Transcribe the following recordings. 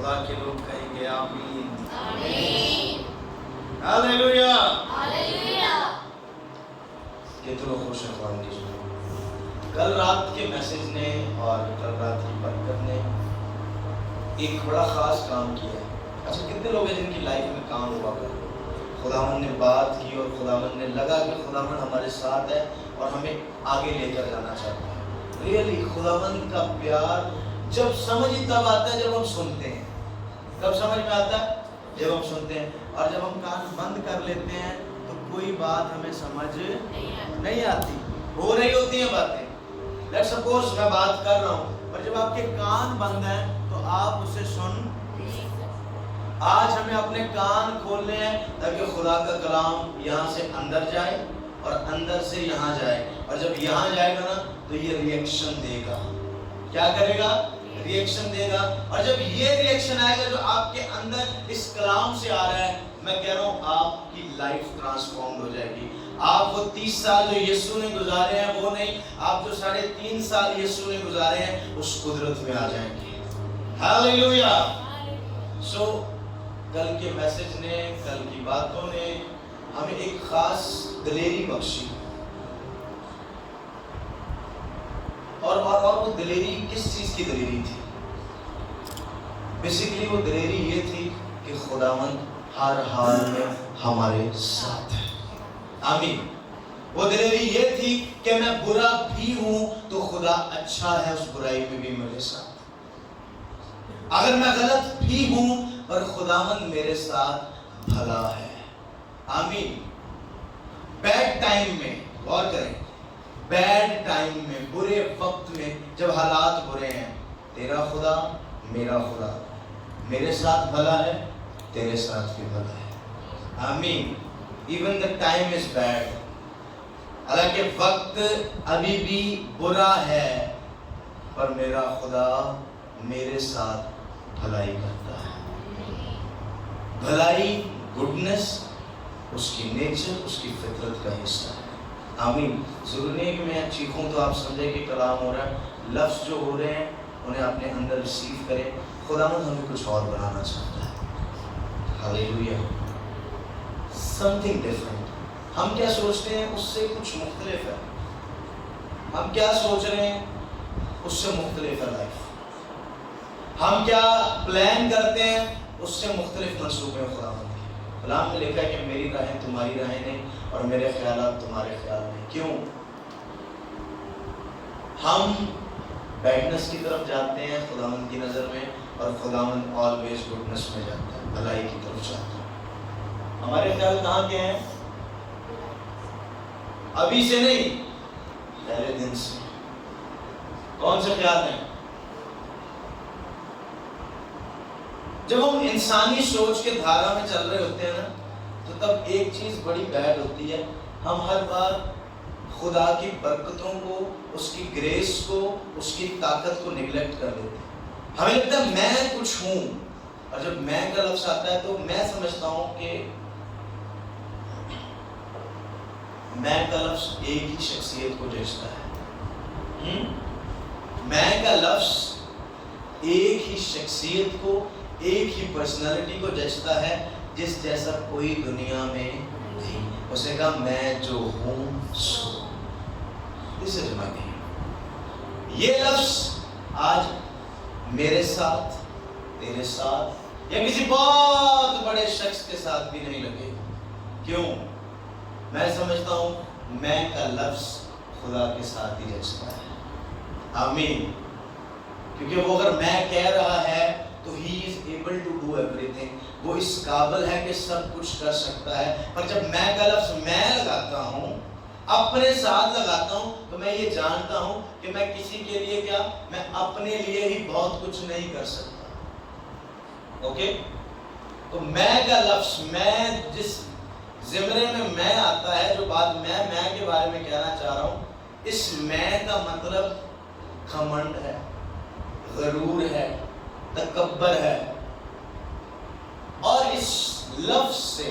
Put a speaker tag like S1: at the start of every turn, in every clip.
S1: خدا کے لوگ کہیں گے آمین
S2: آمین
S1: ہاللویا
S2: ہاللویا۔
S1: کتنا خوش ہے خدا کی سنو۔ کل رات کے میسج نے اور کل رات کی برکت نے ایک بڑا خاص کام کیا ہے۔ اچھا کتنے لوگ ہیں جن کی لائف میں کام ہوا کر خداوند نے بات کی اور خداوند نے لگا کہ خداوند ہمارے ساتھ ہے اور ہمیں آگے لے کر جانا چاہتا ہے۔ ریئلی خداوند کا پیار جب سمجھ ہی تب آتا ہے جب ہم سنتے ہیں۔ کب سمجھ میں آتا ہے؟ جب ہم سنتے ہیں، اور جب ہم کان بند کر لیتے ہیں تو کوئی بات ہمیں سمجھ نہیں آتی، ہو رہی ہوتی ہیں باتیں۔ لیٹ سپوز میں بات کر رہا ہوں اور جب آپ کے کان بند ہیں تو آپ اسے سن۔ آج ہمیں اپنے کان کھولنے ہیں تاکہ خدا کا کلام یہاں سے اندر جائے اور اندر سے یہاں جائے، اور جب یہاں جائے گا نا تو یہ ریئیکشن دے گا۔ کیا کرے گا؟ ریئیکشن دے گا۔ اور جب یہ ریئیکشن آئے گا جو آپ کے اندر اس کلام سے آ رہا ہے، میں کہہ رہا ہوں آپ کی لائف ٹرانسفارم ہو جائے گی۔ آپ وہ 30 سال جو یسوع نے گزارے ہیں وہ نہیں، آپ جو 3.5 سال یسوع نے گزارے ہیں اس قدرت میں آ جائیں گے۔ ہاللویا۔ سو کل کے میسج نے، کل کی باتوں نے ہمیں ایک خاص دلیری بخشی، اور وہ دلیری کس چیز کی دلیری تھی؟ بیسیکلی وہ دلیری یہ تھی کہ خداوند ہر حال میں ہمارے ساتھ ہے۔ آمین۔ وہ دلیری یہ تھی کہ میں برا بھی ہوں تو خدا اچھا ہے اس برائی میں بھی میرے ساتھ۔ اگر میں غلط بھی ہوں پر خداوند میرے ساتھ بھلا ہے۔ آمین۔ بیڈ ٹائم میں غور کریں، بیڈ ٹائم میں، برے وقت میں، جب حالات برے ہیں، تیرا خدا میرا خدا میرے ساتھ بھلا ہے، تیرے ساتھ بھی بھلا ہے۔ آمین۔ Even the time is bad, حالانکہ وقت ابھی بھی برا ہے پر میرا خدا میرے ساتھ بھلائی کرتا ہے۔ بھلائی، گڈنس اس کی نیچر، اس کی فطرت کا حصہ ہے۔ آمین۔ ضروری نہیں کہ میں چیخوں تو آپ سمجھیں کہ کلام ہو رہا ہے۔ لفظ جو ہو رہے ہیں انہیں اپنے اندر ریسیو کریں۔ خداوند ہمیں کچھ اور بنانا چاہتا ہے۔ ہاللویا۔ Something different. ہم کیا سوچتے ہیں اس سے کچھ مختلف ہے۔ ہم کیا سوچ رہے ہیں اس سے مختلف ہے لائف۔ ہم کیا پلان کرتے ہیں اس سے مختلف منصوبے ہیں خداوند کے۔ کلام میں لکھا ہے کہ میری راہیں تمہاری راہیں نہیں اور میرے خیالات تمہارے خیال نہیں۔ کیوں؟ ہم بیڈنس کی طرف جاتے ہیں خداوند کی نظر میں، اور خداوند آلویز گڈنس میں جاتا ہے، بھلائی کی طرف جاتا ہے۔ ہمارے خیال کہاں کے ہیں؟ ابھی سے نہیں، پہلے دن سے۔ کون سے خیال ہیں؟ جب ہم انسانی سوچ کے دھارا میں چل رہے ہوتے ہیں نا تو تب ایک چیز بڑی بیڈ ہوتی ہے، ہم ہر بار خدا کی برکتوں کو، اس کی گریس کو، اس کی طاقت کو نیگلیکٹ کر دیتے ہیں۔ ہمیں لگتا ہے میں کچھ ہوں، اور جب میں کا لفظ آتا ہے تو میں سمجھتا ہوں کہ میں کا لفظ ایک ہی شخصیت کو جچتا ہے۔ میں کا لفظ ایک ہی شخصیت کو، ایک ہی پرسنالٹی کو جچتا ہے جس جیسا کوئی دنیا میں نہیں۔ اس نے کہا میں جو ہوں سو۔ This is my name۔ یہ لفظ آج میرے ساتھ، تیرے ساتھ یا کسی بہت بڑے شخص کے ساتھ بھی نہیں لگے۔ کیوں؟ میں سمجھتا ہوں میں کا لفظ خدا کے ساتھ ہی جچتا ہے۔ آمین۔ کیونکہ وہ اگر میں کہہ رہا ہے تو he is able to do everything، وہ اس قابل ہے کہ سب کچھ کر سکتا ہے۔ پر جب میں کا لفظ میں لگاتا ہوں، اپنے ساتھ لگاتا ہوں، تو میں یہ جانتا ہوں کہ میں کسی کے لیے کیا، میں اپنے لیے ہی بہت کچھ نہیں کر سکتا۔ اوکے؟ تو میں کا لفظ، میں جس زمرے میں میں آتا ہے، جو بات میں کے بارے میں کہنا چاہ رہا ہوں، اس میں کا مطلب گھمنڈ ہے، غرور ہے، تکبر ہے۔ اور اس لفظ سے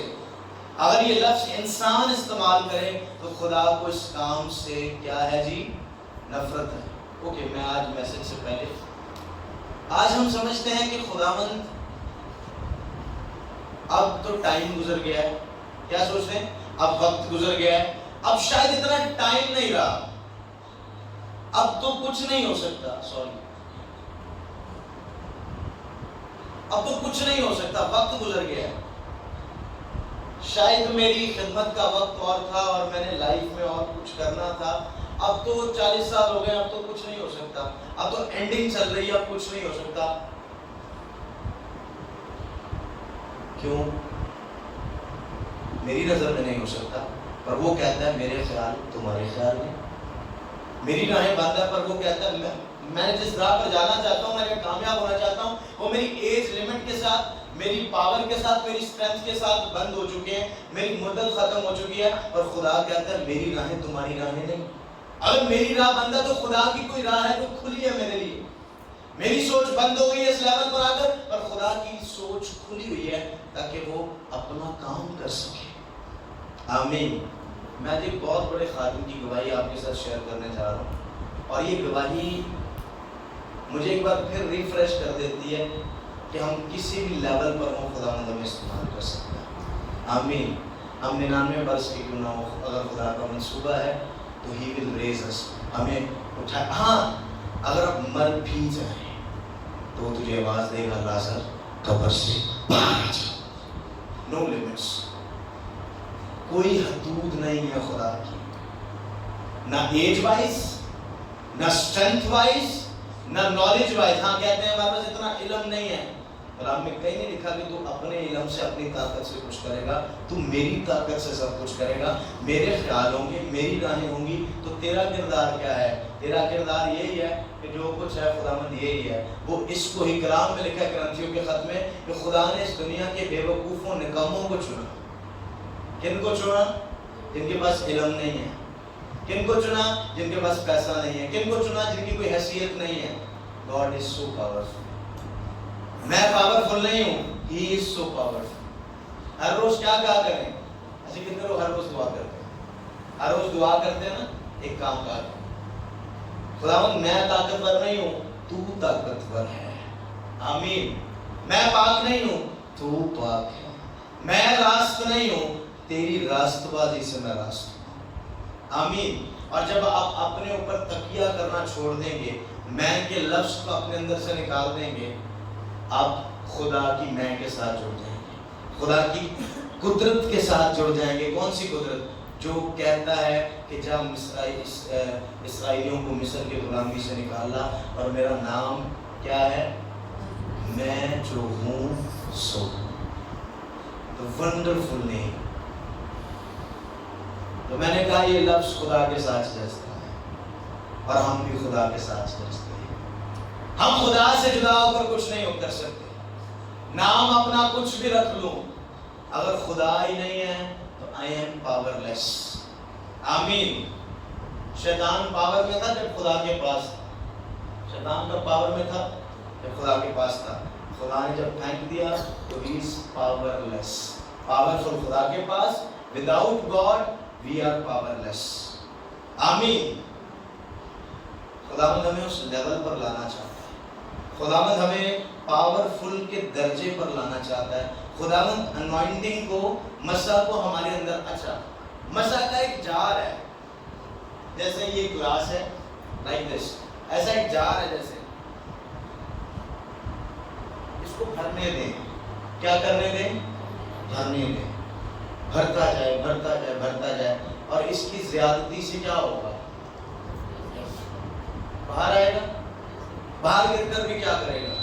S1: اگر یہ لفظ انسان استعمال کرے تو خدا کو اس کام سے کیا ہے جی؟ نفرت ہے۔ اوکے، میں آج میسج سے پہلے، آج ہم سمجھتے ہیں کہ خداوند اب تو ٹائم گزر گیا ہے. کیا سوچتے ہیں؟ اب وقت گزر گیا ہے, اب شاید اتنا ٹائم نہیں رہا, اب تو کچھ نہیں ہو سکتا. سوری, اب تو کچھ نہیں ہو سکتا, وقت گزر گیا ہے. شاید میری خدمت کا وقت اور تھا اور میں نے لائف میں اور کچھ کرنا تھا. اب تو 40 سال ہو گئے, اب تو کچھ نہیں ہو سکتا, اب تو اینڈنگ چل رہی ہے, اب کچھ نہیں ہو سکتا. کیوں؟ میری نظر میں نہیں ہو سکتا, پر وہ کہتا ہے میرے خیال تمہارے خیال میں. میری راہیں بند ہے, پر وہ کہتا ہے میں جس راہ پر جانا چاہتا ہوں, میں کامیاب ہونا چاہتا ہوں, وہ میری ایج لمٹ کے ساتھ, میری پاور کے ساتھ, میری اسٹرینتھ کے ساتھ بند ہو چکے ہیں, میری مدت ختم ہو چکی ہے. اور خدا کہتا ہے میری راہیں تمہاری راہیں نہیں. اگر میری راہ بند ہے تو خدا کی کوئی راہ ہے جو کھلی ہے میرے لیے. میری سوچ بند ہو گئی ہے اس لیول پر آ کر, اور خدا کی سوچ کھلی ہوئی ہے تاکہ وہ اپنا کام کر سکے. آمین. میں ایک بہت بڑے خادم کی گواہی آپ کے ساتھ شیئر کرنے جا رہا ہوں, اور یہ گواہی مجھے ایک بار پھر ریفریش کر دیتی ہے کہ ہم کسی بھی لیول پر ہوں خداوند ہمیں استعمال کر سکتا ہے. آمین. ہم 99 برس کے کیوں نہ ہو, اگر خدا کا منصوبہ ہے تو ہی ول ریز اس, ہمیں اٹھائے. ہاں, اگر آپ مر بھی جائیں تو وہ تجھے آواز دے گا لازر قبر سے باہر آ جا. نو لمٹس, کوئی حدود نہیں ہے خدا کی, نہ ایج وائز, نہ اسٹرینتھ وائز, نہ نالج وائز. ہاں کہتے ہیں ہمارے پاس اتنا علم نہیں ہے, قرآن میں کہیں نہیں لکھا کہ تو اپنے علم سے اپنی طاقت سے کچھ کرے گا, تو میری طاقت سے سب کچھ کرے گا. میرے خیال ہوں گے, میری راہیں ہوں گی, تو تیرا کردار کیا ہے؟ تیرا کردار یہی ہے کہ جو کچھ ہے خداوند یہی ہے. وہ اس کو ہی کلام میں لکھا ہے کرنتھیوں کے خط میں کہ خدا نے اس دنیا کے بے وقوفوں نکموں کو چنا. کن کو چنا؟ جن کے پاس علم نہیں ہے. کن کو چنا؟ جن کے پاس پیسہ نہیں ہے. کن کو چنا؟ جن کی کوئی حیثیت نہیں ہے. God is so powerful. میں پاورفل نہیں ہوں, He is so powerful. ہر روز کیا کہا کریں؟ ایسے کتنے لوگ ہر روز دعا کرتے ہیں؟ ہر روز دعا کرتے ہیں نا, ایک کام کر, خداوند میں طاقتور نہیں ہوں, تو طاقتور ہے. آمین. میں پاک نہیں ہوں, تو پاک ہے. میں راست نہیں ہوں, تیری راست بازی سے میں راست ہوں. آمین. اور جب آپ اپنے اوپر تکیہ کرنا چھوڑ دیں گے, میں کے لفظ کو اپنے اندر سے نکال دیں گے, آپ خدا کی میں کے ساتھ جڑ جائیں گے, خدا کی قدرت کے ساتھ جڑ جائیں گے. کون سی قدرت؟ جو کہتا ہے کہ جب اسرائیلیوں کو مصر کی غلامی سے نکالا, اور میرا نام کیا ہے؟ میں جو ہوں سو. ونڈرفل نیم. تو میں نے کہا یہ لفظ خدا کے ساتھ جڑتا ہے, اور ہم بھی خدا کے ساتھ جڑتے ہیں. ہم خدا سے جدا ہو کر کچھ نہیں کر سکتے. نام اپنا کچھ بھی رکھ لوں, اگر خدا ہی نہیں ہے تو I am powerless. آمین. شیطان پاور میں تھا جب خدا کے پاس تھا. شیطان کا پاور میں تھا جب خدا کے پاس تھا. خدا نے جب پھینک دیا تو he is powerless. پاورفل خدا کے پاس, without God we are powerless. آمین. خداوند ہمیں اس لیول پر لانا چاہتا ہے. خداوند ہمیں پاورفل کے درجے پر لانا چاہتا ہے. خداوند انوائنٹنگ کو, مسا کو ہمارے اندر, اچھا مسا کا ایک جار ہے, جیسے یہ گلاس ہے, لائک دس, ایسا ایک جار ہے, جیسے اس کو بھرنے دیں. کیا کرنے دیں؟ بھرنے دیں. بھرتا جائے, بھرتا جائے, بھرتا جائے, اور اس کی زیادتی سے کیا ہوگا؟ باہر آئے گا. باہر گر کر بھی کیا کرے گا؟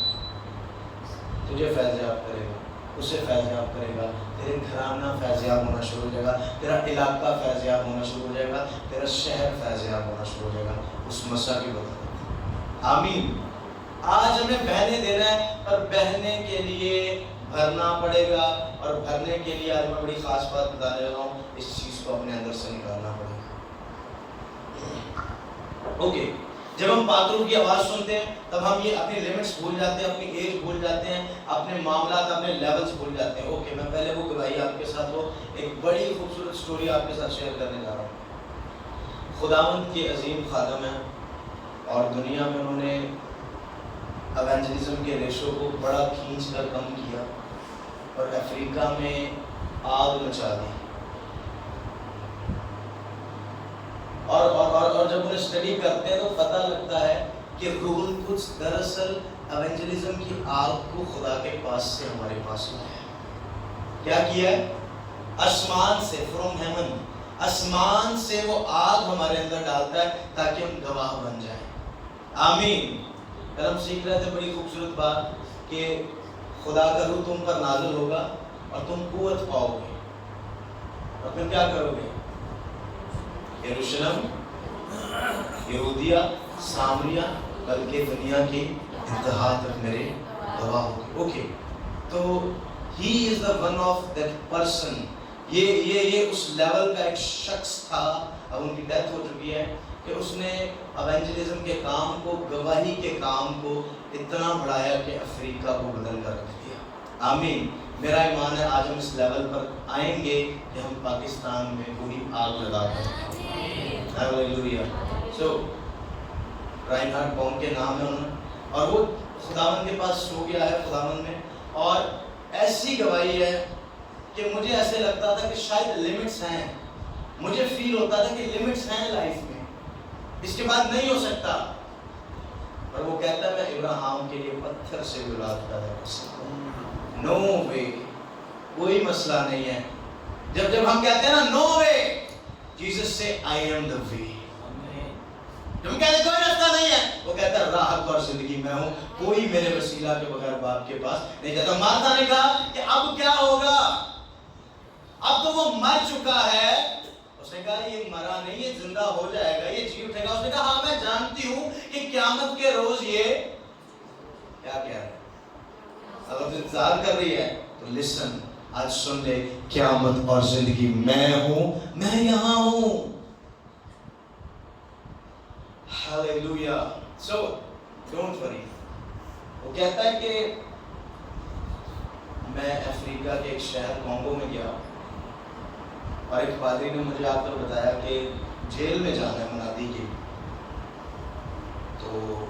S1: تجھے فیضیاب کرے گا, اسے فیضیاب کرے گا, تیرے گھرانہ فیضیاب ہونا شروع ہو جائے گا, تیرا علاقہ فیضیاب ہونا شروع ہو جائے گا, تیرا شہر فیضیاب ہونا شروع ہو جائے گا اس مسا کی بدولت. آمین. آج ہمیں بہنے دینا ہے, پر بہنے کے لیے بھرنا پڑے گا, اور بھرنے کے لیے آج میں بڑی خاص بات بتانے لگا ہوں, اس چیز کو اپنے اندر سے نکالنا پڑے گا. اوکے. جب ہم پاتروں کی آواز سنتے ہیں تب ہم یہ اپنی لیمٹس بھول جاتے ہیں, اپنی ایج بھول جاتے ہیں, اپنے معاملات, اپنے لیولز بھول جاتے ہیں. اوکے, میں پہلے وہ گواہی آپ کے ساتھ, وہ ایک بڑی خوبصورت سٹوری آپ کے ساتھ شیئر کرنے جا رہا ہوں. خداوند کے عظیم خادم ہیں, اور دنیا میں انہوں نے ایونجلزم کے ریشو کو بڑا کھینچ کر کم کیا. اور افریقہ میں آگ مچا دی. اور جب انہیں اسٹڈی کرتے ہیں تو پتہ لگتا ہے کہ روح القدس دراصل ایونجلزم کی آگ کو خدا کے پاس سے ہمارے پاس لایا. کیا کیا ہے؟ آسمان سے، فرام ہیون، آسمان سے وہ آگ ہمارے اندر ڈالتا ہے تاکہ ہم گواہ بن جائیں. آمین. کل ہم سیکھ رہے تھے بڑی خوبصورت بات کہ خدا کا روح تم پر نازل ہوگا اور تم قوت پاؤ گے اور پھر کیا کرو گے؟ یروشلم، یہودیہ، سامریہ، بلکہ دنیا کی انتہا تک میرے گواہ ہوگے. اوکے، تو he is the one of that person. یہ اس لیول کا ایک شخص تھا، اب ان کی ڈیتھ ہو چکی ہے، کہ اس نے ایونجلزم کے کام کو، گواہی کے کام کو اتنا بڑھایا کہ افریقہ کو بدل کر رکھ دیا. آمین. میرا ایمان ہے آج ہم اس لیول پر آئیں گے کہ ہم پاکستان میں پوری آگ لگا دیں. ہیلیلویا. سو رائن ہارٹ بون کے نام ہے انہوں، اور وہ خداوند کے پاس سو گیا ہے خداوند میں، اور ایسی گواہی ہے کہ مجھے ایسے لگتا تھا کہ شاید لیمٹس ہیں. مجھے فیل ہوتا تھا کہ لیمٹس ہیں لائف میں، اس کے بعد نہیں ہو سکتا. اور وہ کہتا ہے میں ابراہیم کے لیے پتھر سے اولاد پیدا کر سکتا ہوں. نو وے، کوئی مسئلہ نہیں ہے. جب ہم کہتے ہیں نا نو وے، جیسس سے آئی ایم دا وے. ہم کہتے ہیں کوئی راستہ نہیں ہے، وہ کہتا ہے راحت اور زندگی میں ہوں، کوئی میرے وسیلہ کے بغیر باپ کے پاس نہیں جاتا. مارتا نے کہا کہ اب کیا ہوگا، اب تو وہ مر چکا ہے. اس نے کہا یہ مرا نہیں، یہ زندہ ہو جائے گا، یہ جی اٹھے گا. اس نے کہا ہاں میں جانتی ہوں کہ قیامت کے روز یہ کیا کہہ رہا ہے. اگر تو انتظار کر رہی ہے تو لسن، آج سن لے، قیامت اور زندگی میں ہوں، میں یہاں ہوں. ہیلیلویا. So don't worry. وہ کہتا ہے کہ میں افریقہ کے ایک شہر کانگو میں گیا اور ایک پادری نے مجھے آ کر بتایا کہ جیل میں جانا ہے منادی کے. تو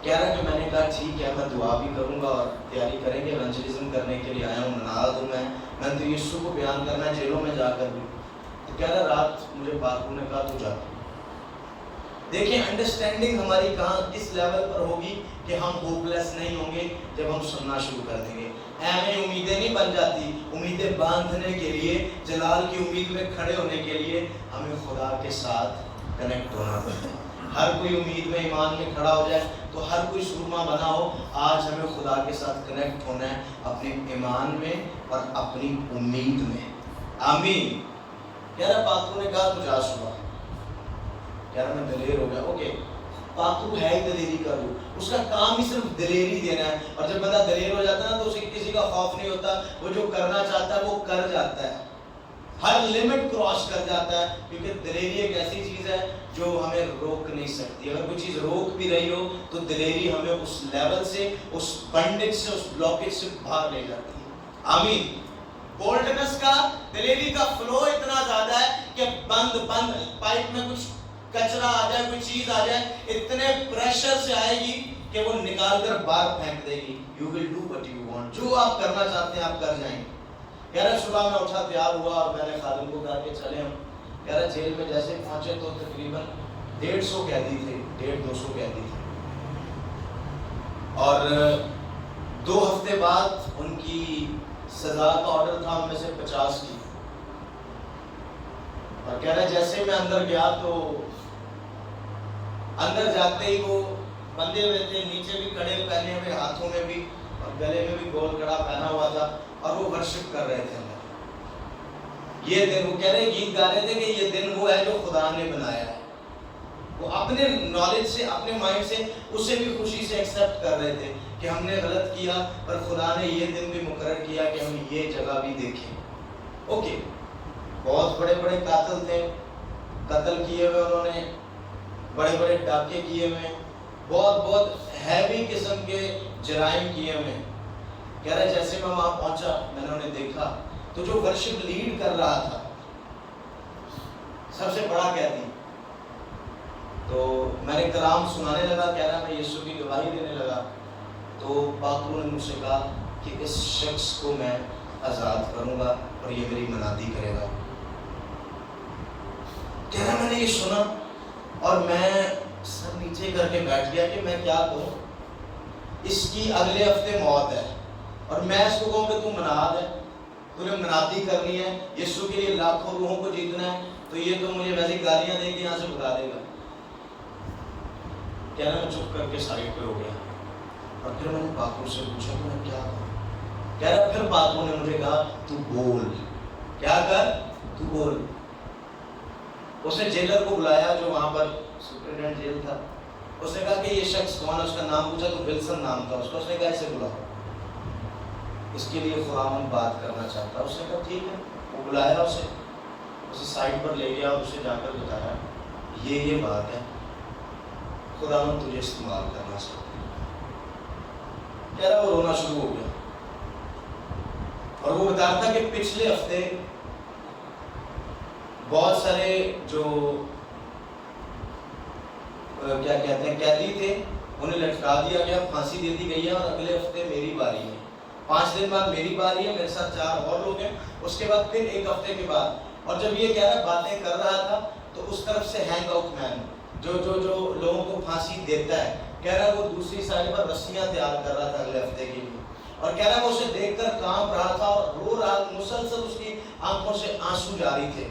S1: کہہ رہا کہ میں نے کہا ٹھیک ہے، میں دعا بھی کروں گا اور تیاری کریں گے، ایونجلزم کرنے کے لیے آیا ہوں، ننال ہوں میں تو یسوع کو بیان کرنا ہے جیلوں میں جا کر بھی. تو کہہ رہا رات مجھے باپو نے کہا تو جا. دیکھیں انڈرسٹینڈنگ ہماری کہاں کس لیول پر ہوگی کہ ہم ہوپ لیس نہیں ہوں گے جب ہم سننا شروع کر دیں گے. ایویں امیدیں نہیں بن جاتی. امیدیں باندھنے کے لیے، جلال کی امید میں کھڑے ہونے کے لیے ہمیں خدا کے ساتھ کنیکٹ ہونا پڑتا ہے. ہر کوئی امید میں ایمان میں کھڑا ہو جائے تو ہر کوئی سورما بنا ہو. آج ہمیں خدا کے ساتھ کنیکٹ ہونا ہے اپنے ایمان میں اور اپنی امید میں. آمین. کہہ رہا پاترو نے کہا تو جا صبح. کہہ رہا میں دلیر ہو گیا. اوکے، پاترو ہے ہی دلیری کا روح، اس کا کام ہی صرف دلیری دینا ہے. اور جب بندہ دلیر ہو جاتا ہے نا تو اسے کسی کا خوف نہیں ہوتا، وہ جو کرنا چاہتا ہے وہ کر جاتا ہے، ہر لمٹ کراس کر جاتا ہے. کیونکہ دلیری ایک ایسی چیز ہے جو ہمیں روک نہیں سکتی. اگر کوئی چیز روک بھی رہی ہو تو دلیری ہمیں اس لیول سے، اس بنڈیج سے، اس بلاکیج سے باہر لے جاتی ہے. آمین. بولڈنس کا، دلیری کا فلو اتنا زیادہ ہے کہ بند پائپ میں کچھ کچرا آ جائے، کوئی چیز آ جائے، اتنے پریشر سے آئے گی کہ وہ نکال کر باہر پھینک دے گی. You will do what you want. جو آپ کرنا چاہتے ہیں آپ کر جائیں گے. کہہ رہا صبح میں اٹھا، تیار ہوا اور میں نے خادم کو کہا کہ چلے ہم. کہہ رہا جیل میں جیسے پہنچے تو تقریباً 150 قیدی تھے، 150-200 قیدی تھے. اور 2 ہفتے بعد ان کی سزا کا آرڈر تھا، ان میں سے 50 کی. اور کہہ رہا جیسے میں اندر گیا تو اندر جاتے ہی وہ بندے ہوئے تھے، نیچے بھی کڑے پہنے ہوئے، ہاتھوں میں بھی اور گلے میں بھی گول کڑا پہنا ہوا تھا، اور وہ ورشپ کر رہے تھے اندر. یہ دن، وہ کہہ رہے گیت گا رہے تھے کہ یہ دن وہ ہے جو خدا نے بنایا ہے. وہ اپنے نالج سے، اپنے مائنڈ سے اسے بھی خوشی سے ایکسیپٹ کر رہے تھے کہ ہم نے غلط کیا، پر خدا نے یہ دن بھی مقرر کیا کہ ہم یہ جگہ بھی دیکھیں. اوکے، بہت بڑے بڑے قاتل تھے، قتل کیے ہوئے انہوں نے، بڑے بڑے ڈاکے کیے ہوئے، بہت ہیوی قسم کے جرائم کیے ہوئے. کہہ رہے جیسے میں وہاں پہنچا میں نے انہیں دیکھا تو جو ورشپ لیڈ کر رہا تھا، سب سے بڑا قیدی، تو میں نے کلام سنانے لگا. کہہ رہا میں یسوع کی گواہی دینے لگا. تو پاکرو نے مجھ سے کہا کہ اس شخص کو میں آزاد کروں گا اور یہ میری منادی کرے گا. کہہ رہا میں نے یہ سنا اور میں سر نیچے کر کے بیٹھ گیا کہ میں کیا کہوں. اس کی اگلے ہفتے موت ہے اور میں اس کو کہوں کہ تو مناد ہے, تو نے منادی کرنی ہے, یسوع کے لیے لاکھوں روحوں کو جیتنا ہے, تو یہ تو مجھے ویسے گالیاں دے کے یہاں سے بھگا دے گا. کہہ رہا میں چپ کر کے سائڈ پہ ہو گیا اور پھر میں نے پاکو سے پوچھا کہ میں کیا کہوں. کہہ رہا پھر پاکو نے مجھے کہا تو بول, کیا کر, تو بول. اس نے جیلر کو بلایا جو وہاں پر سپرنٹینڈنٹ جیل تھا. اس نے کہا کہ یہ شخص کون ہے, اس کا نام پوچھا تو ولسن نام تھا اس کا. اس نے کہا اسے بلاؤ, اس کے لیے خداوند بات کرنا چاہتا. اس نے کہا ٹھیک ہے. وہ بلایا اسے سائڈ پر لے گیا اور اسے جا کر بتایا یہ بات ہے, خداوند تجھے استعمال کرنا چاہتا ہے. کہہ رہا وہ رونا شروع ہو گیا اور وہ بتا رہا تھا کہ پچھلے ہفتے بہت سارے جو کیا کہتے ہیں قیدی تھے انہیں لٹکا دیا گیا, پھانسی دے دی گئی ہے, اور اگلے ہفتے میری باری ہے. 5 دن بعد میری باری ہے, میرے ساتھ 4 اور لوگ ہیں, اس کے بعد پھر 1 ہفتے کے بعد. اور جب یہ کہہ رہا باتیں کر رہا تھا تو اس طرف سے ہینگ آؤٹ مین جو لوگوں کو پھانسی دیتا ہے, کہہ رہا وہ دوسری سائڈ پر رسیاں تیار کر رہا تھا اگلے ہفتے کے لیے. اور کہہ رہا وہ اسے دیکھ کر کانپ رہا تھا اور رو رہا, مسلسل اس کی آنکھوں سے آنسو جاری تھے.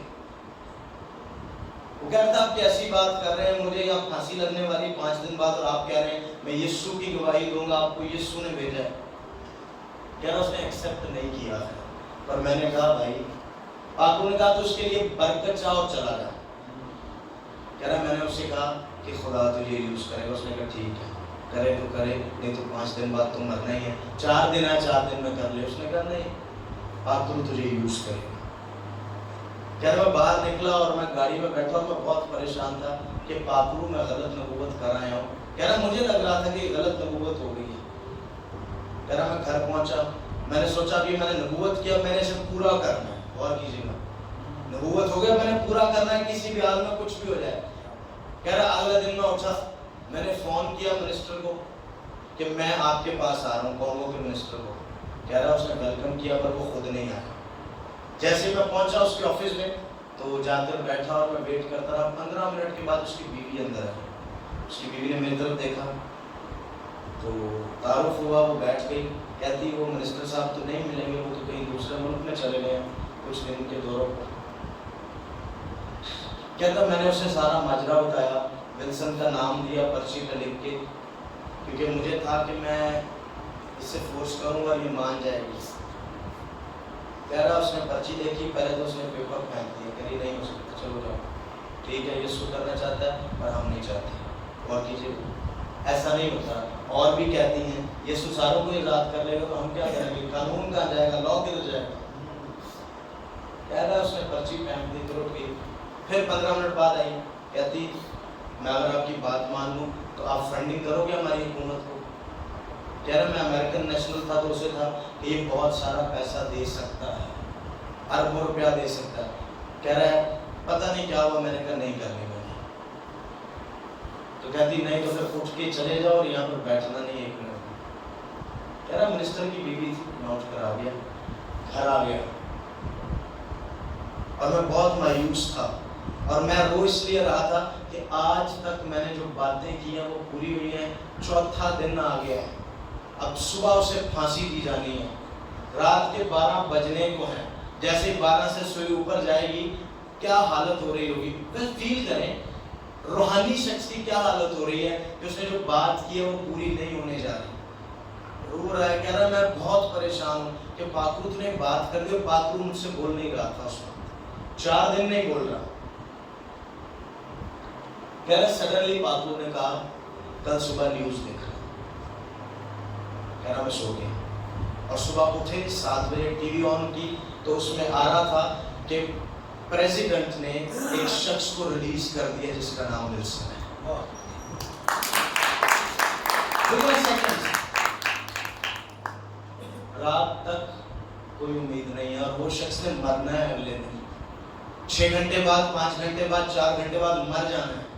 S1: وہ کہہ رہا تھا آپ کیسی بات کر رہے ہیں, مجھے یہاں پھانسی لگنے والی 5 دن بعد, اور آپ کہہ رہے ہیں میں یسوع کی گواہی دوں گا, آپ کو یسوع نے بھیجا ہے. کہہ رہا اس نے ایکسیپٹ نہیں کیا ہے. پر میں نے کہا بھائی, آپ نے کہا تو اس کے لیے برکت چاہ اور چلا جا. کہہ رہا میں نے اس سے کہا کہ خدا تجھے یوز کرے گا. اس نے کہا ٹھیک ہے, کرے تو کرے, نہیں تو 5 دن بعد تو مرنا ہی ہے. 4 دن ہے, 4 دن میں کر لے. اس نے کہا نہیں, آپ تجھے یوز کرے گا. کہہ رہا میں باہر نکلا اور میں گاڑی میں بیٹھا اور میں بہت پریشان تھا کہ پاپرو میں غلط نبوت کر آیا ہوں. کہہ رہا مجھے لگ رہا تھا کہ غلط نبوت ہو گئی ہے. کہہ رہا میں گھر پہنچا, میں نے سوچا کہ میں نے نبوت کیا, میں نے اسے پورا کرنا ہے. اور کیجیے گا, نبوت ہو گیا, میں نے پورا کرنا ہے, کسی بھی حال میں کچھ بھی ہو جائے. کہہ رہا اگلے دن میں اٹھا, میں نے فون کیا منسٹر کو کہ میں آپ کے پاس آ رہا ہوں, کانگو کے منسٹر کو. کہہ رہا اس نے ویلکم کیا پر وہ خود نہیں آیا. جیسے میں پہنچا اس کے آفس میں تو جا کر بیٹھا اور میں ویٹ کرتا رہا. 15 منٹ کے بعد اس کی بیوی اندر آئی. اس کی بیوی نے میری طرف دیکھا تو تعارف ہوا, وہ بیٹھ گئی. کہتی وہ منسٹر صاحب تو نہیں ملیں گے, وہ تو کہیں دوسرے ملک میں چلے گئے ہیں کچھ دن کے دوروں پر. کہتا میں نے اسے سارا ماجرا بتایا, ولسن کا نام دیا پرچی پہ لکھ کے, کیونکہ مجھے تھا کہ میں اس سے فورس کروں گا یہ مان جائے گی. کہہ رہا اس نے پرچی دیکھی, پہلے تو اس نے پیپر پھینک دیا, کہہ رہی نہیں ہو سکتا, چلو جاؤ, ٹھیک ہے یسوع کرنا چاہتا ہے پر ہم نہیں چاہتے. اور کیجیے, ایسا نہیں ہوتا. اور بھی کہتی ہیں یسوع ساروں کو آزاد کر لے گا تو ہم کیا کریں گے, قانون کہاں جائے گا, لا کدھر جائے گا. کہہ رہا اس نے پرچی پھینک دی تو اٹھ گئی. پھر 15 منٹ بعد آئی, کہتی میں اگر آپ کی بات مان لوں تو آپ فنڈنگ کرو گے ہماری حکومت کو. کہہ رہا میں امریکن نیشنل تھا تو اسے تھا کہ یہ بہت سارا پیسہ دے سکتا ہے, اربوں روپیہ دے سکتا ہے. کہہ رہا ہے پتہ نہیں کیا ہوا, میں نے کہا نہیں کرنے میں. تو کہتی نہیں تو پھر اٹھ کے چلے جاؤ اور یہاں پر بیٹھنا نہیں 1 منٹ. کہہ رہا منسٹر کی بیوی تھی, میں اٹھ کر آ گیا, گھر آ گیا اور میں بہت مایوس تھا. اور میں رو اس لیے رہا تھا کہ آج تک میں نے جو باتیں کی ہیں وہ پوری ہوئی ہیں. 4تھا دن آ گیا ہے, اب صبح اسے پھانسی دی جانی ہے. رات کے 12 بجنے کو ہیں, جیسے 12 سے سوئی اوپر جائے گی کیا حالت ہو رہی ہوگی. بس فیل کریں روحانی شخص کی کیا حالت ہو رہی ہے کہ اس نے جو بات کی ہے وہ پوری نہیں ہونے جا رہی. رو رہا ہے, کہہ رہا میں بہت پریشان ہوں کہ پاکرو نے بات کر دی اور پاکرو مجھ سے بول نہیں رہا تھا اس وقت, 4 دن نہیں بول رہا. کہہ رہا سڈنلی پاکرو نے کہا کل صبح نیوز دیکھا. کہہ رہا میں سو گیا اور صبح اٹھے 7 بجے ٹی وی آن کی تو اس میں آ رہا تھا کہ پریزیڈنٹ نے ایک شخص کو ریلیز کر دیا جس کا نام ولسن ہے. رات تک کوئی امید نہیں ہے اور وہ شخص نے مرنا ہے اگلے دن. 6 گھنٹے بعد, 5 گھنٹے بعد, 4 گھنٹے بعد مر جانا ہے.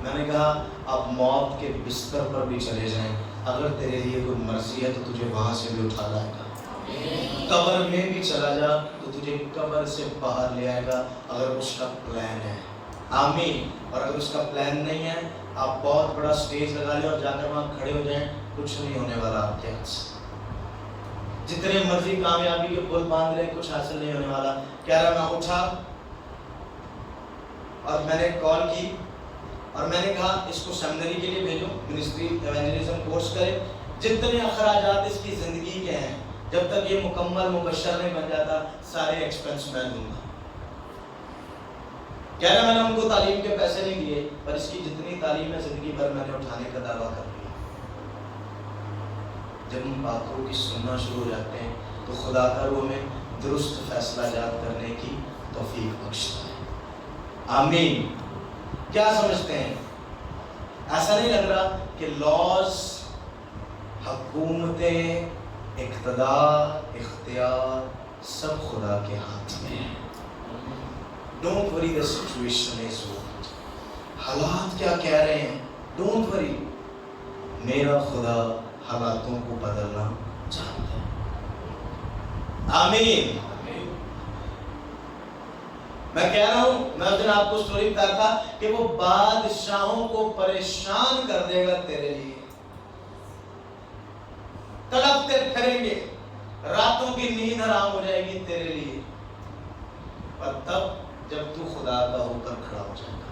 S1: میں نے کہا اب موت کے بستر پر بھی چلے جائیں، اگر تیرے لیے کوئی مرضی ہے تو تجھے وہاں سے بھی اٹھا لائے گا، قبر میں بھی چلا جا تو تجھے قبر سے باہر لے آئے گا، اگر اس کا پلان ہے۔ آمین۔ اور اگر اس کا پلان نہیں ہے، آپ بہت بڑا سٹیج لگا لیں اور جا کر وہاں کھڑے ہو جائیں، کچھ نہیں ہونے والا آپ کے ہاتھ سے۔ جتنے مرضی کامیابی کے پل باندھ رہے، کچھ حاصل نہیں ہونے والا۔ کہہ رہا میں اٹھا اور میں نے کال کی اور میں نے کہا اس کو سیمنری کے لیے بھیجو، منسٹری ایونجلزم کورس کرے، جتنے اخراجات اس کی زندگی کے ہیں جب تک یہ مکمل مبشر نہیں بن جاتا سارے ایکسپنس میں دوں گا۔ کہہ رہا میں نے ان کو تعلیم کے پیسے نہیں دیے، پر اس کی جتنی تعلیم ہے زندگی بھر میں نے اٹھانے کا دعویٰ کر لیا۔ جب ہم باتوں کی سننا شروع ہو جاتے ہیں تو خدا کا روح میں درست فیصلہ جات کرنے کی توفیق بخشتا ہے۔ آمین۔ کیا سمجھتے ہیں؟ ایسا نہیں لگ رہا کہ لاز، حکومتیں، اقتدار، اختیار سب خدا کے ہاتھ میں ہے؟ Don't worry the situation is what، حالات کیا کہہ رہے ہیں، ڈونٹ وری، میرا خدا حالاتوں کو بدلنا چاہتا ہے۔ آمین۔ میں کہہ رہا ہوں، میں اس دن آپ کو سٹوری بتا تھا کہ وہ بادشاہوں کو پریشان کر دے گا تیرے لیے، تڑپتے پھریں گے، راتوں کی نیند حرام ہو جائے گی تیرے لیے، پر تب جب تو خدا کا ہو کر کھڑا ہو جائے گا،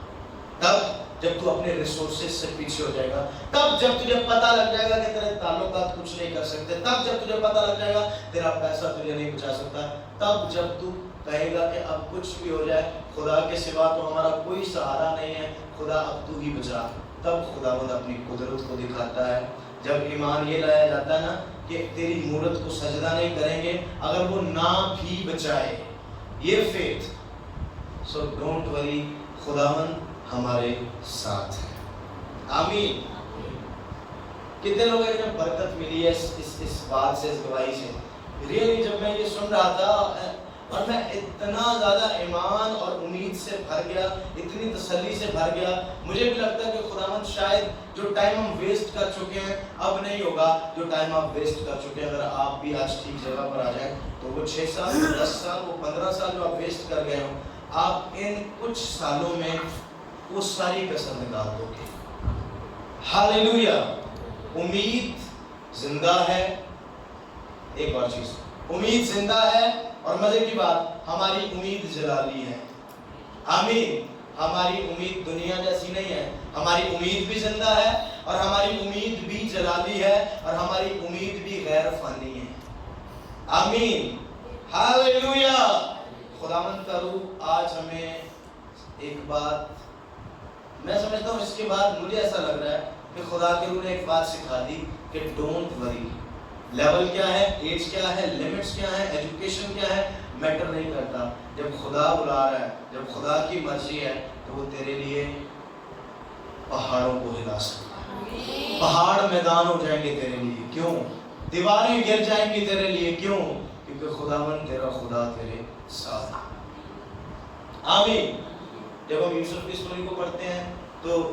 S1: تب جب تو اپنے ریسورسز سے پیچھے ہو جائے گا، تب جب تجھے پتہ لگ جائے گا کہ تیرے تعلقات کچھ نہیں کر سکتے، تب جب تجھے پتہ لگ جائے گا تیرا پیسہ تجھے نہیں بچا سکتا، تب جب تو کہے گا کہ اب کچھ بھی ہو جائے خدا کے سوا تو ہمارا کوئی سہارا نہیں ہے، خدا اب تو ہی بچا، تب خداوند اپنی قدرت کو دکھاتا ہے۔ جب ایمان یہ لایا جاتا ہے نا کہ تیری مورت کو سجدہ نہیں کریں گے اگر وہ نہ بھی بچائے، یہ فیتھ، سو ڈونٹ وری، خداوند ہمارے ساتھ ہے۔ آمین۔ کتنے لوگ ہیں جب برکت ملی ہے اس بات سے، اس گواہی سے؟ ریئلی جب میں یہ سن رہا تھا اور میں اتنا زیادہ ایمان اور امید سے بھر گیا، اتنی تسلی سے بھر گیا، مجھے بھی لگتا ہے کہ خداوند شاید جو ٹائم ہم ویسٹ کر چکے ہیں اب نہیں ہوگا، جو ٹائم آپ ویسٹ کر چکے ہیں اگر آپ بھی آج ٹھیک جگہ پر آ جائیں تو وہ 6 سال، 10 سال، وہ 15 سال جو آپ ویسٹ کر گئے ہوں، آپ ان کچھ سالوں میں وہ ساری کسر نکال دو گے۔ ہاللیلویا۔ امید زندہ ہے۔ ایک اور چیز، امید زندہ ہے، اور مزے کی بات ہماری امید جلالی ہے۔ آمین۔ ہماری امید دنیا جیسی نہیں ہے، ہماری امید بھی زندہ ہے اور ہماری امید بھی جلالی ہے اور ہماری امید بھی غیر فانی ہے۔ آمین۔ ہاللیلویا۔ خداوند کا روح آج ہمیں ایک بات، میں سمجھتا ہوں اس کے بعد مجھے ایسا لگ رہا ہے کہ خدا کے روح نے ایک بات سکھا دی کہ ڈونٹ وری، لیول کیا ہے، ایج کیا ہے، لیمٹس کیا ہے، ایجوکیشن کیا ہے، میٹر نہیں کرتا۔ جب خدا بلا رہا ہے، جب خدا کی مرضی ہے تو وہ تیرے لیے پہاڑوں کو ہلا سکتا ہے۔ پہاڑ میدان ہو جائیں گے تیرے لیے، کیوں؟ دیواریں گر جائیں گی تیرے لیے، کیوں؟ کیونکہ خداوند تیرا خدا تیرے ساتھ ہے۔ آمین۔ جب ہم یوسف کی سٹوری کو پڑھتے ہیں تو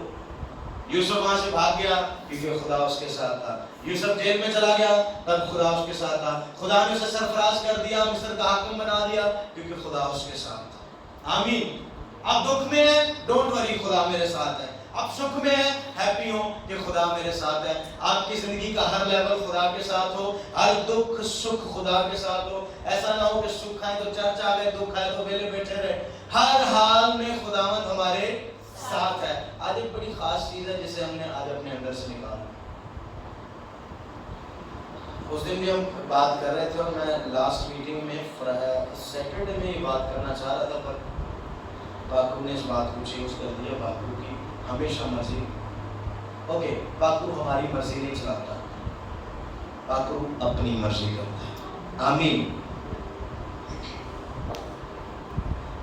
S1: یوسف وہاں سے بھاگ گیا کیونکہ خدا اس کے ساتھ تھا، یوسف جیل میں چلا گیا تب خدا اس کے ساتھ تھا، خدا نے اسے سرفراز کر دیا، مصر کا حاکم بنا دیا کیونکہ خدا اس کے ساتھ تھا۔ آمین۔ اب دکھ میں ہے، ڈونٹ وری، خدا میرے ساتھ ہے۔ اب سکھ میں ہے، ہیپی ہوں کہ خدا میرے ساتھ ہے۔ آپ کی زندگی کا ہر لیول خدا کے ساتھ ہو، ہر دکھ سکھ خدا کے ساتھ ہو۔ ایسا نہ ہو کہ سکھ آئے تو چرچ آ گئے، دکھ آئے تو ویلے بیٹھے رہے۔ ہر حال میں خداوند ہمارے ساتھ ہے۔ آج ایک بڑی خاص چیز ہے جسے ہم نے آج اپنے اندر سے نکالا۔ اس دن بھی ہم بات کر رہے تھے اور میں لاسٹ میٹنگ میں سیٹرڈے میں یہ بات کرنا چاہ رہا تھا، پر باکو نے اس بات کو چینج کر دیا۔ باکو کی ہمیشہ مرضی، اوکے، باکو ہماری مرضی نہیں چلاتا، باکو اپنی مرضی کرتا ہے۔ آمین۔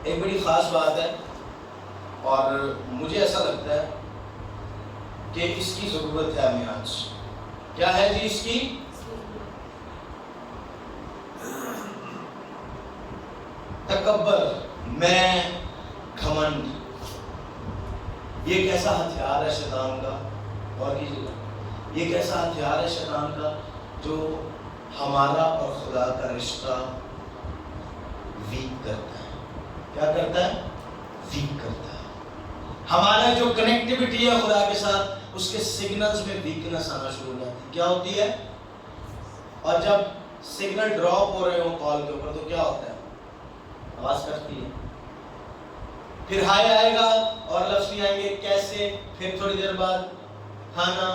S1: ایک بڑی خاص بات ہے اور مجھے ایسا لگتا ہے کہ اس کی ضرورت ہے ہمیں آج۔ کیا ہے جی اس کی؟ تکبر، میں، گھمنڈ۔ یہ کیسا ہتھیار ہے شیطان کا، اور کیجیے گا، یہ کیسا ہتھیار ہے شیطان کا جو ہمارا اور خدا کا رشتہ ویک کرتا ہے۔ کیا کرتا ہے؟ ویک کرتا ہے۔ ہمارا جو کنیکٹیوٹی ہے خدا کے ساتھ، اس کے سگنلز میں ویکنس آنا شروع ہو جاتی ہے۔ کیا ہوتی ہے؟ اور جب سگنل ڈراپ ہو رہے ہو کال کے اوپر تو کیا ہوتا ہے؟ آواز کرتی ہے، پھر ہائی آئے گا اور لفظ نہیں آئیں گے، کیسے، پھر تھوڑی دیر بعد کھانا۔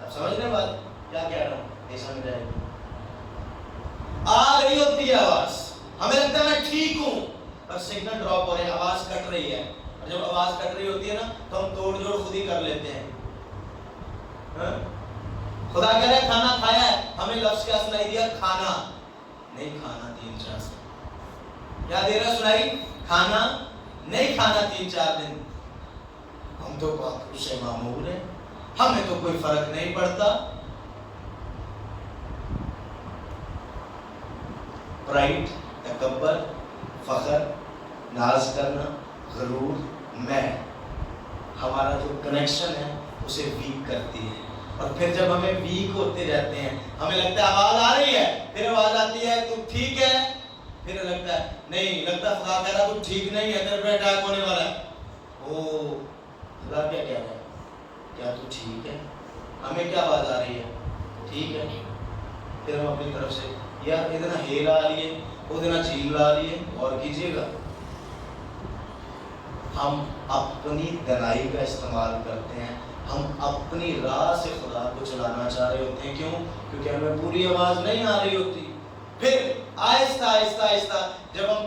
S1: اب سمجھ رہے بات کیا کہہ رہا ہوں؟ نہیں سمجھ رہے؟ آ رہی ہوتی ہے آواز، ہمیں لگتا ہے میں ٹھیک ہوں، پر سگنل ڈراپ ہو رہے ہیں، آواز کٹ رہی ہے، اور جب آواز کٹ رہی ہوتی ہے نا تو ہم توڑ جوڑ خود ہی کر لیتے ہیں۔ خدا کہہ رہا ہے کھانا کھایا ہے، ہمیں لفظ کیا سنائی دیا؟ کھانا نہیں کھانا 3-4 دن۔ کیا دے رہا سنائی؟ کھانا نہیں کھانا 3-4 دن۔ ہم تو پاک سے معمول ہیں، ہمیں تو کوئی فرق نہیں پڑتا۔ پرائڈ، تکبر، فخر، ناز کرنا، غرور، میں، ہمارا جو کنیکشن ہے اسے ویک کرتی ہے۔ اور پھر جب ہمیں ویک ہوتے جاتے ہیں، ہمیں لگتا ہے آواز آ رہی ہے، پھر آواز آتی ہے تو ٹھیک ہے، پھر لگتا ہے نہیں، لگتا ہے خدا کہہ رہا تو ٹھیک نہیں ہے، تیرے پہ اٹیک ہونے والا ہے۔ او خدا کیا کہہ رہا ہے؟ کیا تو ٹھیک ہے؟ ہمیں کیا آواز آ رہی ہے؟ ٹھیک ہے۔ پھر ہم اپنی طرف سے یار اتنا ہیلا آ رہی ہے، اتنا جھیل آ رہی ہے، اور کیجیے گا۔ ہم اپنی دنائی کا استعمال کرتے ہیں، ہم اپنی راہ سے خدا کو چلانا چاہ رہے ہوتے ہیں۔ کیوں؟ کیونکہ ہمیں پوری آواز نہیں آ رہی ہوتی۔ پھر آہستہ آہستہ آہستہ جب ہم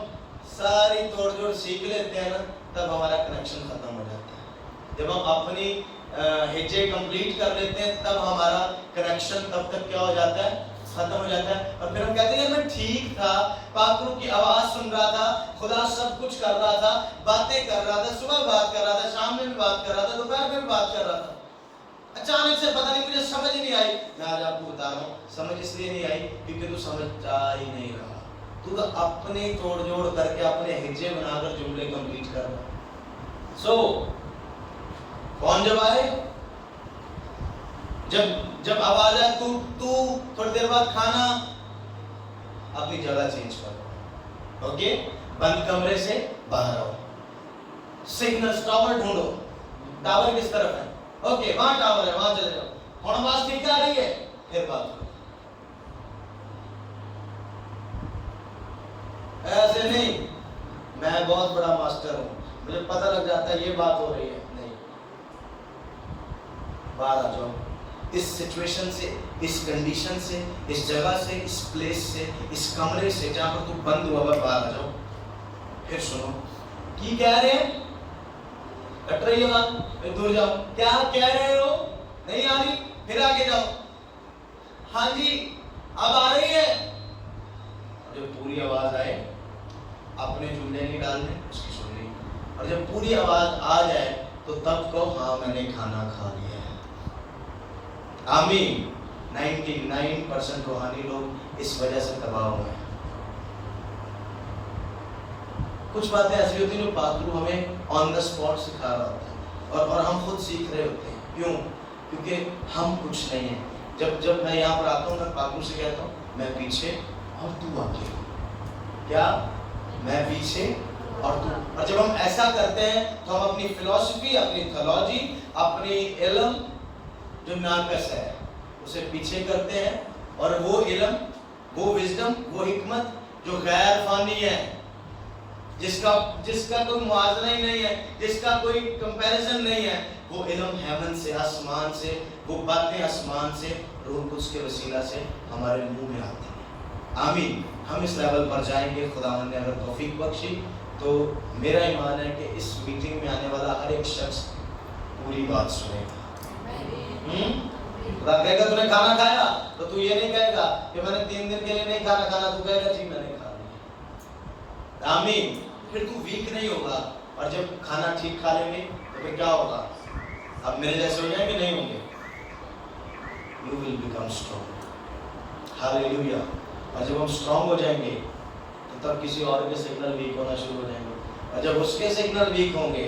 S1: ساری توڑ جوڑ سیکھ لیتے ہیں نا، تب ہمارا کنیکشن ختم ہو جاتا ہے۔ جب ہم اپنی ہجے کمپلیٹ کر لیتے ہیں تب ہمارا کنیکشن تب تک کیا ہو جاتا ہے؟ ختم ہو جاتا ہے۔ اور پھر ہم کہتے ہیں میں ٹھیک تھا، پاک روح کی آواز سن رہا تھا، خدا سب کچھ کر رہا تھا، باتیں کر رہا تھا، صبح بات کر رہا تھا، شام میں بھی بات کر رہا تھا، دوپہر میں بھی بات کر رہا تھا، اچانک سے پتہ نہیں مجھے سمجھ ہی نہیں آئی۔ میں آج آپ کو بتا رہا ہوں سمجھ اس لیے نہیں آئی کیونکہ تو سمجھ آ ہی نہیں رہا، تو اپنے توڑ جوڑ کر کے اپنے ہجے بنا کر جملے کمپلیٹ کر رہا۔ سو کون جب آئے؟ جب آواز آئے تو تھوڑی دیر بعد کھانا، اپنی جگہ چینج کرو، اوکے؟ بند کمرے سے باہر آؤ، سگنل ٹاور ڈھونڈو، ٹاور کس طرف ہے؟ اوکے وہاں ٹاور ہے، وہاں چلے جاؤ، اور آواز ٹھیک آ رہی ہے، پھر بات کرو۔ ایسے نہیں میں بہت بڑا ماسٹر ہوں، مجھے پتہ لگ جاتا ہے یہ بات ہو رہی ہے، نہیں، باہر آ جاؤ، اس سچویشن سے، اس کنڈیشن سے، اس جگہ سے، اس پلیس سے، اس کمرے سے جہاں پر تو بند ہوا ہوا، باہر آ جاؤ۔ پھر سنو کی کہہ رہے ہیں، کٹ رہی ہے بات، پھر دور جاؤ، کیا کہہ رہے ہو؟ نہیں آ رہی، پھر آگے جاؤ، ہاں جی اب آ رہی ہے۔ جب پوری آواز آئے اپنے جملے نکال دیں، اس کی سننی، اور جب پوری آواز آ جائے تو تب کہو ہاں میں نے کھانا کھا لیا ہے۔ آمین۔ 99% روحانی لوگ اس وجہ سے تباہ ہوئے ہیں۔ کچھ باتیں ایسی ہوتی ہیں جو پاک روح ہمیں آن دا اسپاٹ سکھا رہا ہوتا ہے، اور ہم خود سیکھ رہے ہوتے ہیں۔ کیوں؟ کیونکہ ہم کچھ نہیں ہیں۔ جب میں یہاں پر آتا ہوں میں پاک روح سے کہتا ہوں میں پیچھے اور تو آگے، کیا میں پیچھے اور تو، اور جب ہم ایسا کرتے ہیں تو ہم اپنی فلسفی، اپنی تھیولوجی، اپنی علم جو ناقص ہے اسے پیچھے کرتے ہیں، اور وہ علم، وہ وزڈم، وہ حکمت جو غیر فانی ہے، جس کا کوئی موازنہ ہی نہیں ہے، جس کا کوئی کمپیریزن نہیں ہے، وہ علم ہیون سے، آسمان سے، وہ باتیں آسمان سے، روح القدس کے وسیلہ سے ہمارے منہ میں آتی ہیں۔ آمین۔ ہم اس لیول پر جائیں گے، خداوند نے اگر توفیق بخشی تو میرا ایمان ہے کہ اس میٹنگ میں آنے والا ہر ایک شخص پوری بات سنے گا۔ خدا کہے گا تو نے کھانا کھایا، تو تو یہ نہیں کہے گا کہ میں نے 3 دن کے لیے نہیں کھانا کھانا، تو کہے گا جی میں نے کھا لیا۔ آمین۔ پھر تو ویک نہیں ہوگا، اور جب کھانا ٹھیک کھا لیں گے تو پھر کیا ہوگا؟ اب میرے جیسے ہو جائیں گے نہیں ہوں گے؟ You will become strong. Hallelujah. اور جب ہم اسٹرانگ ہو جائیں گے تو تب کسی اور کے سگنل ویک ہونا شروع ہو جائیں گے، اور جب اس کے سگنل ویک ہوں گے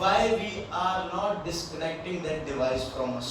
S1: Why we are not disconnecting that device from us?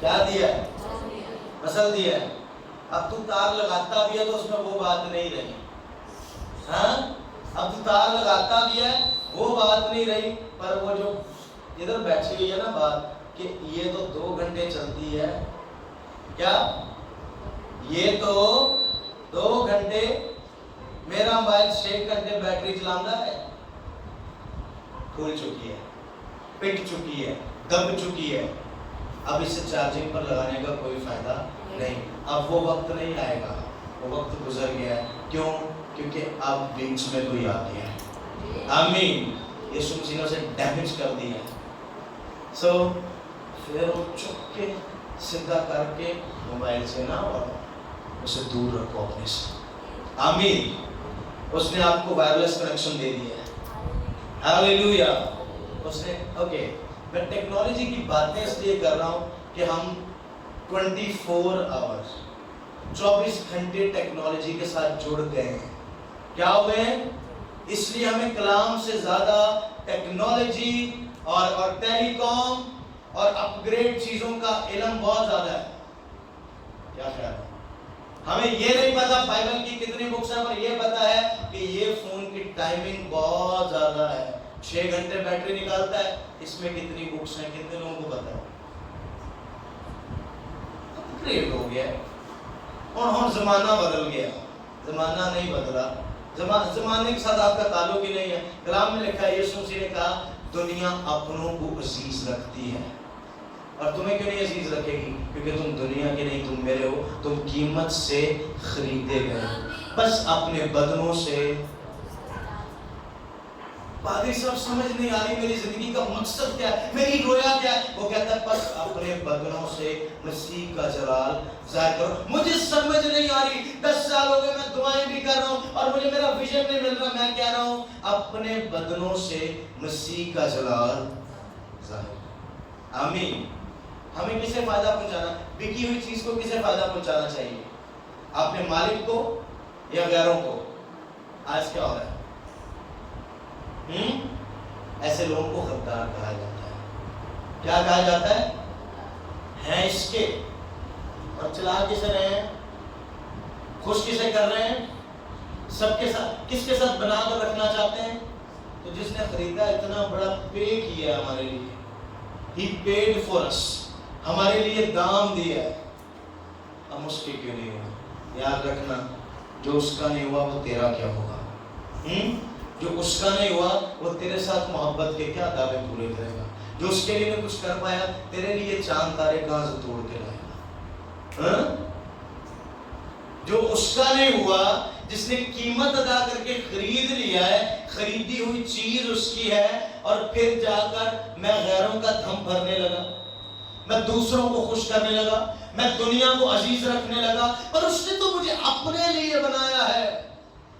S1: کیا دیا ہے؟ مسل دیا ہے. اب تو تار لگاتا بھی ہے تو اس میں وہ بات نہیں رہی. ہاں اب تو تار لگاتا بھی ہے وہ بات نہیں رہی. پر وہ جو ادھر بیٹھی ہوئی ہے نا بات کہ یہ تو 2 گھنٹے چلتی ہے. کیا یہ تو 2 گھنٹے, میرا موبائل 6 گھنٹے بیٹری چلانا ہے. کھل چکی ہے, پٹ چکی ہے, دب چکی ہے. اب اسے چارجنگ پر لگانے کا کوئی فائدہ نہیں. اب وہ وقت نہیں آئے گا, وہ وقت گزر گیا ہے. کیوں؟ کیونکہ اب بیچ میں کوئی آ گیا ہے. آمین. یسوع مسیح نے اسے ڈیمیج کر دیا ہے. سو پھر وہ چک کے سیدھا کر کے موبائل سے نہ اور اسے دور رکھو اپنے سے. آمین. اس نے آپ کو وائرلیس کنیکشن دے دیا ہے. ہاللیلویا. اس نے اوکے, میں ٹیکنالوجی کی باتیں اس لیے کر رہا ہوں کہ ہم 24 آورز 24 گھنٹے ٹیکنالوجی کے ساتھ جڑ گئے ہیں. کیا ہوئے ہیں؟ اس لیے ہمیں کلام سے زیادہ ٹیکنالوجی اور ٹیلی کام اور اپ گریڈ چیزوں کا علم بہت زیادہ ہے. کیا خیال ہے؟ ہمیں یہ نہیں پتا بائبل کی کتنی بکس ہیں, پر یہ پتا ہے کہ یہ فون کی ٹائمنگ بہت زیادہ ہے. 6 گھنٹے بیٹری نکالتا ہے. اس میں کتنی بکس ہیں کتنے لوگوں کو پتا ہے؟ اپگریڈ ہو گیا اور زمانہ بدل گیا. زمانہ نہیں بدلا. زمانے کے ساتھ آپ کا تعلق ہی نہیں ہے. کلام میں لکھا ہے, یسوع مسیح نے کہا دنیا اپنوں کو عزیز رکھتی ہے. اور تمہیں کیوں نہیں عزیز رکھے گی؟ کیونکہ تم دنیا کے نہیں, تم میرے ہو. تم قیمت سے خریدے گئے. بس اپنے بدنوں سے. پادری صاحب سمجھ نہیں آ رہی میری زندگی کا مقصد کیا ہے, میری رویا کیا ہے. وہ کہتا ہے بس اپنے بدنوں سے مسیح کا جلال ظاہر کرو. مجھے سمجھ نہیں آ رہی, 10 سال ہو گئے میں دعائیں بھی کر رہا ہوں اور مجھے میرا ویژن نہیں مل رہا. میں کہہ رہا ہوں اپنے بدنوں سے مسیح کا جلال ظاہر. آمین. ہمیں کسے فائدہ پہنچانا؟ بکی ہوئی چیز کو کسے فائدہ پہنچانا چاہیے؟ اپنے مالک کو یا غیروں کو؟ آج کیا ہو رہا ہے؟ ایسے لوگوں کو غدار کہا جاتا ہے. کیا کہا جاتا ہے؟ ہیں اس کے, اور چلا کسے رہے ہیں, خوش کسے کر رہے ہیں؟ سب کے ساتھ. کس کے ساتھ بنا کر رکھنا چاہتے ہیں؟ تو جس نے خریدا اتنا بڑا پے کیا ہمارے لیے, He paid for us, ہمارے لیے دام دیا ہے. ہم اس کے کیوں نہیں ہوئے؟ یاد رکھنا, جو اس کا نہیں ہوا وہ تیرا کیا ہوگا. جو اس کا نہیں ہوا وہ تیرے ساتھ محبت کے کیا دعوے پورے کرے گا. جو اس کے لیے نہیں کچھ کر پایا, تیرے لیے چاند تارے کہاں سے توڑ کے لائے گا. جو اس کا نہیں ہوا, جس نے قیمت ادا کر کے خرید لیا ہے, خریدی ہوئی چیز اس کی ہے, اور پھر جا کر میں غیروں کا دھم بھرنے لگا, میں دوسروں کو خوش کرنے لگا, میں دنیا کو عزیز رکھنے لگا. پر اس نے تو مجھے اپنے لیے بنایا ہے,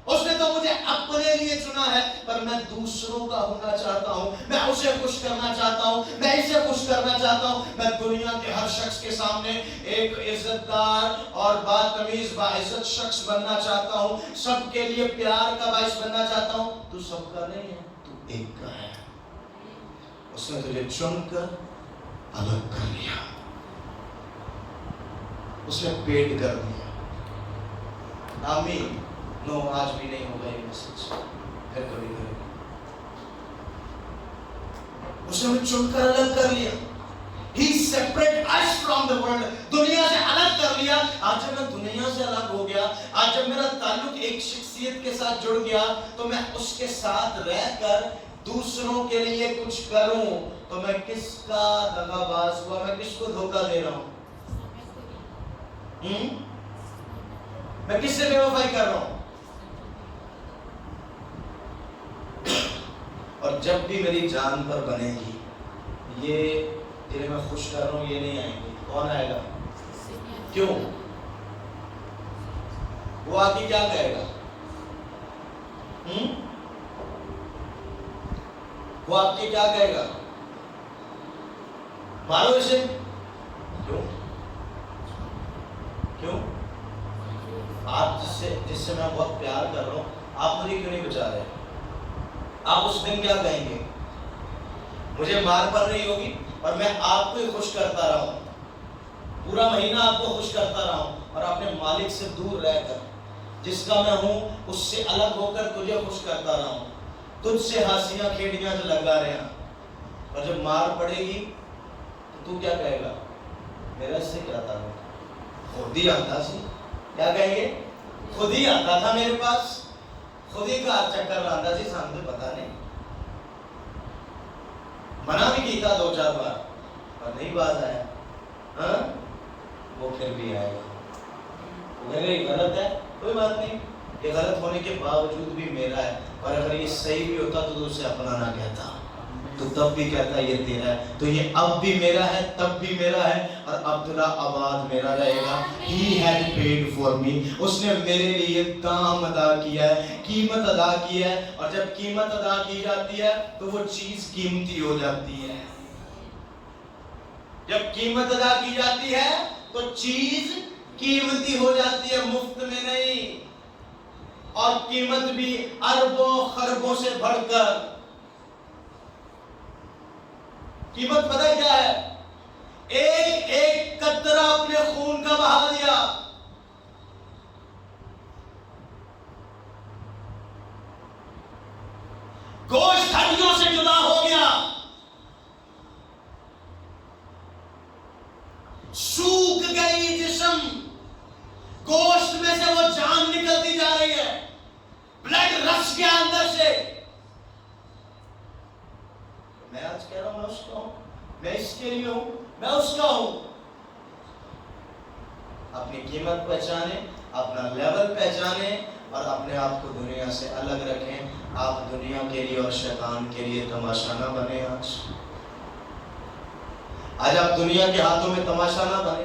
S1: اس نے تو مجھے اپنے لیے چنا ہے. پر میں دوسروں کا ہونا چاہتا ہوں, میں اسے خوش کرنا چاہتا ہوں, میں اسے خوش کرنا چاہتا ہوں. میں دنیا کے ہر شخص کے سامنے ایک عزت دار اور باتمیز باعزت شخص بننا چاہتا ہوں, سب کے لیے پیار کا باعث بننا چاہتا ہوں. تو سب کا نہیں ہے, تو ایک کا ہے. اس نے تجھے چن کر الگ کر لیا, اس نے پیٹ کر دیا. آمین. نو, آج بھی نہیں ہوگا یہ میسج, پھر کبھی کرے گا. اس نے ہمیں چن کر الگ کر لیا. He separated us from the world, دنیا سے الگ کر لیا. آج جب میں دنیا سے الگ ہو گیا, آج جب میرا تعلق ایک شخصیت کے ساتھ جڑ گیا, تو میں اس کے ساتھ رہ کر دوسروں کے لیے کچھ کروں, تو میں کس کا دغا باز ہوا, میں کس کو دھوکہ دے رہا ہوں؟ میں کس سے بے وفائی کر رہا ہوں؟ اور جب بھی میری جان پر بنے گی, یہ جنہیں میں خوش کر رہا ہوں یہ نہیں آئیں گے. کون آئے گا؟ کیوں؟ وہ آگے کیا کہے گا؟ وہ آپ کی کیا کہے گا؟ مارو اسے. کیوں؟ کیوں؟ آپ جس سے میں بہت پیار کر رہا ہوں, آپ مجھے کیوں نہیں بچا رہے؟ آپ اس دن کیا کہیں گے؟ مجھے مار پڑ رہی ہوگی اور میں آپ کو ہی خوش کرتا رہا ہوں. پورا مہینہ آپ کو خوش کرتا رہا ہوں اور اپنے مالک سے دور رہ کر، جس کا میں ہوں اس سے الگ ہو کر تجھے خوش کرتا رہا ہوں، تجھ سے ہنسیاں کھیڑیاں جو لگا رہے ہیں، اور جب مار پڑے گی تو کیا کہے گا؟ میرا اس سے کیا تعلق، خود ہی آتا سی، کیا کہیں گے؟ خود ہی آتا تھا میرے پاس، خود ہی کا چکر لاندہ سی، سامنے پتا نہیں، منع بھی کیتا 2-4 بار پر نہیں باز آیا، ہاں وہ پھر بھی آئے گا، وہ کہے گا یہ غلط ہے، کوئی بات نہیں، یہ غلط ہونے کے باوجود بھی میرا ہے، اور اگر یہ صحیح بھی ہوتا تو اسے اپنا نہ کہتا، تو تب بھی کہتا یہ تیرا ہے، تو یہ اب بھی میرا ہے، تب بھی میرا ہے، اور عبداللہ آباد میرا رہے گا۔ He had paid for me، اس نے میرے لیے دام ادا کیا ہے، قیمت ادا کی ہے، اور جب قیمت ادا کی جاتی ہے تو وہ چیز قیمتی ہو جاتی ہے، جب قیمت ادا کی جاتی ہے تو چیز قیمتی ہو جاتی ہے، مفت میں نہیں، اور قیمت بھی اربوں خربوں سے بڑھ کر۔ قیمت پتہ کیا ہے؟ ایک ایک قطرہ اپنے خون کا بہا دیا، گوشت ہڈیوں سے جدا ہو گیا، سوکھ گئی جسم، گوشت میں سے وہ جان نکلتی جا رہی ہے، بلڈ رش گیا اندر سے۔ میں آج کہہ رہا ہوں میں اس کا ہوں، میں اس کے لیے ہوں، میں اس کا ہوں۔ اپنی قیمت پہچانے، اپنا لیول پہچانے، اور اپنے آپ کو دنیا سے الگ رکھیں۔ آپ دنیا کے لیے اور شیطان کے لیے تماشا نہ بنے۔ آج آپ دنیا کے ہاتھوں میں تماشا نہ بنے،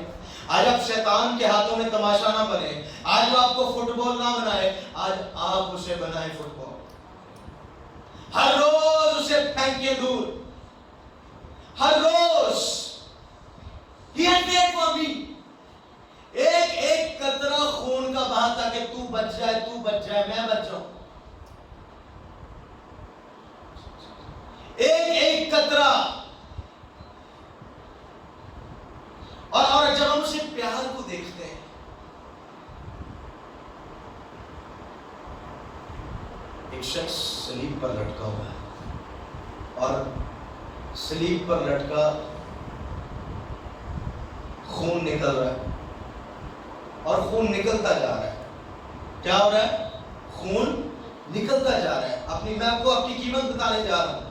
S1: آج آپ شیطان کے ہاتھوں میں تماشا نہ بنے، آج وہ آپ کو فٹ بال نہ بنائے، آج آپ اسے بنائیں فٹ بال۔ ہر روز اسے پھینکیں دور، ہر روز۔ He had paid for me، ایک ایک قطرہ خون کا بہا تھا کہ تو بچ جائے، تو بچ جائے، میں بچ جاؤں، ایک ایک قطرہ۔ اور جب ہم اسے پیار کو دیکھتے ہیں، ایک شخص صلیب پر لٹکا ہوا ہے، اور صلیب پر لٹکا خون نکل رہا ہے، اور خون نکلتا جا رہا ہے۔ کیا ہو رہا ہے؟ خون نکلتا جا رہا ہے۔ میں آپ کو آپ کی قیمت بتانے جا رہا ہوں۔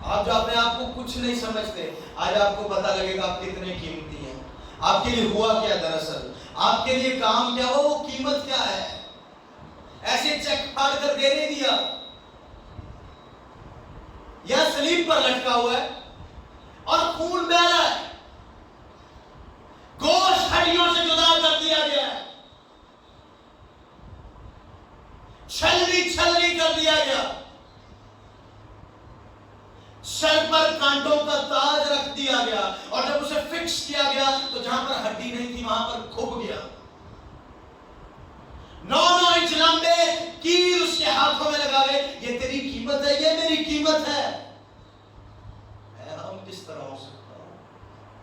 S1: آپ جو اپنے آپ کو کچھ نہیں سمجھتے، آج آپ کو پتہ لگے گا آپ کتنے قیمتی ہیں، آپ کے لیے ہوا کیا، دراصل آپ کے لیے کام کیا ہوا، وہ قیمت کیا ہے۔ ایسے چیک پھاڑ کر دے نہیں دیا، یا صلیب پر لٹکا ہوا ہے اور خون بہہ رہا ہے، گوشت ہڈیوں سے جدا کر دیا گیا ہے، چھلنی چھلنی کر دیا گیا، سر پر کانٹوں کا تاج رکھ دیا گیا، اور جب اسے فکس کیا گیا تو جہاں پر ہڈی نہیں تھی وہاں پر کھب گیا۔ 9 انچ لمبے کیل اس کے ہاتھوں میں لگا گئے۔ یہ تیری قیمت ہے، یہ میری قیمت ہے۔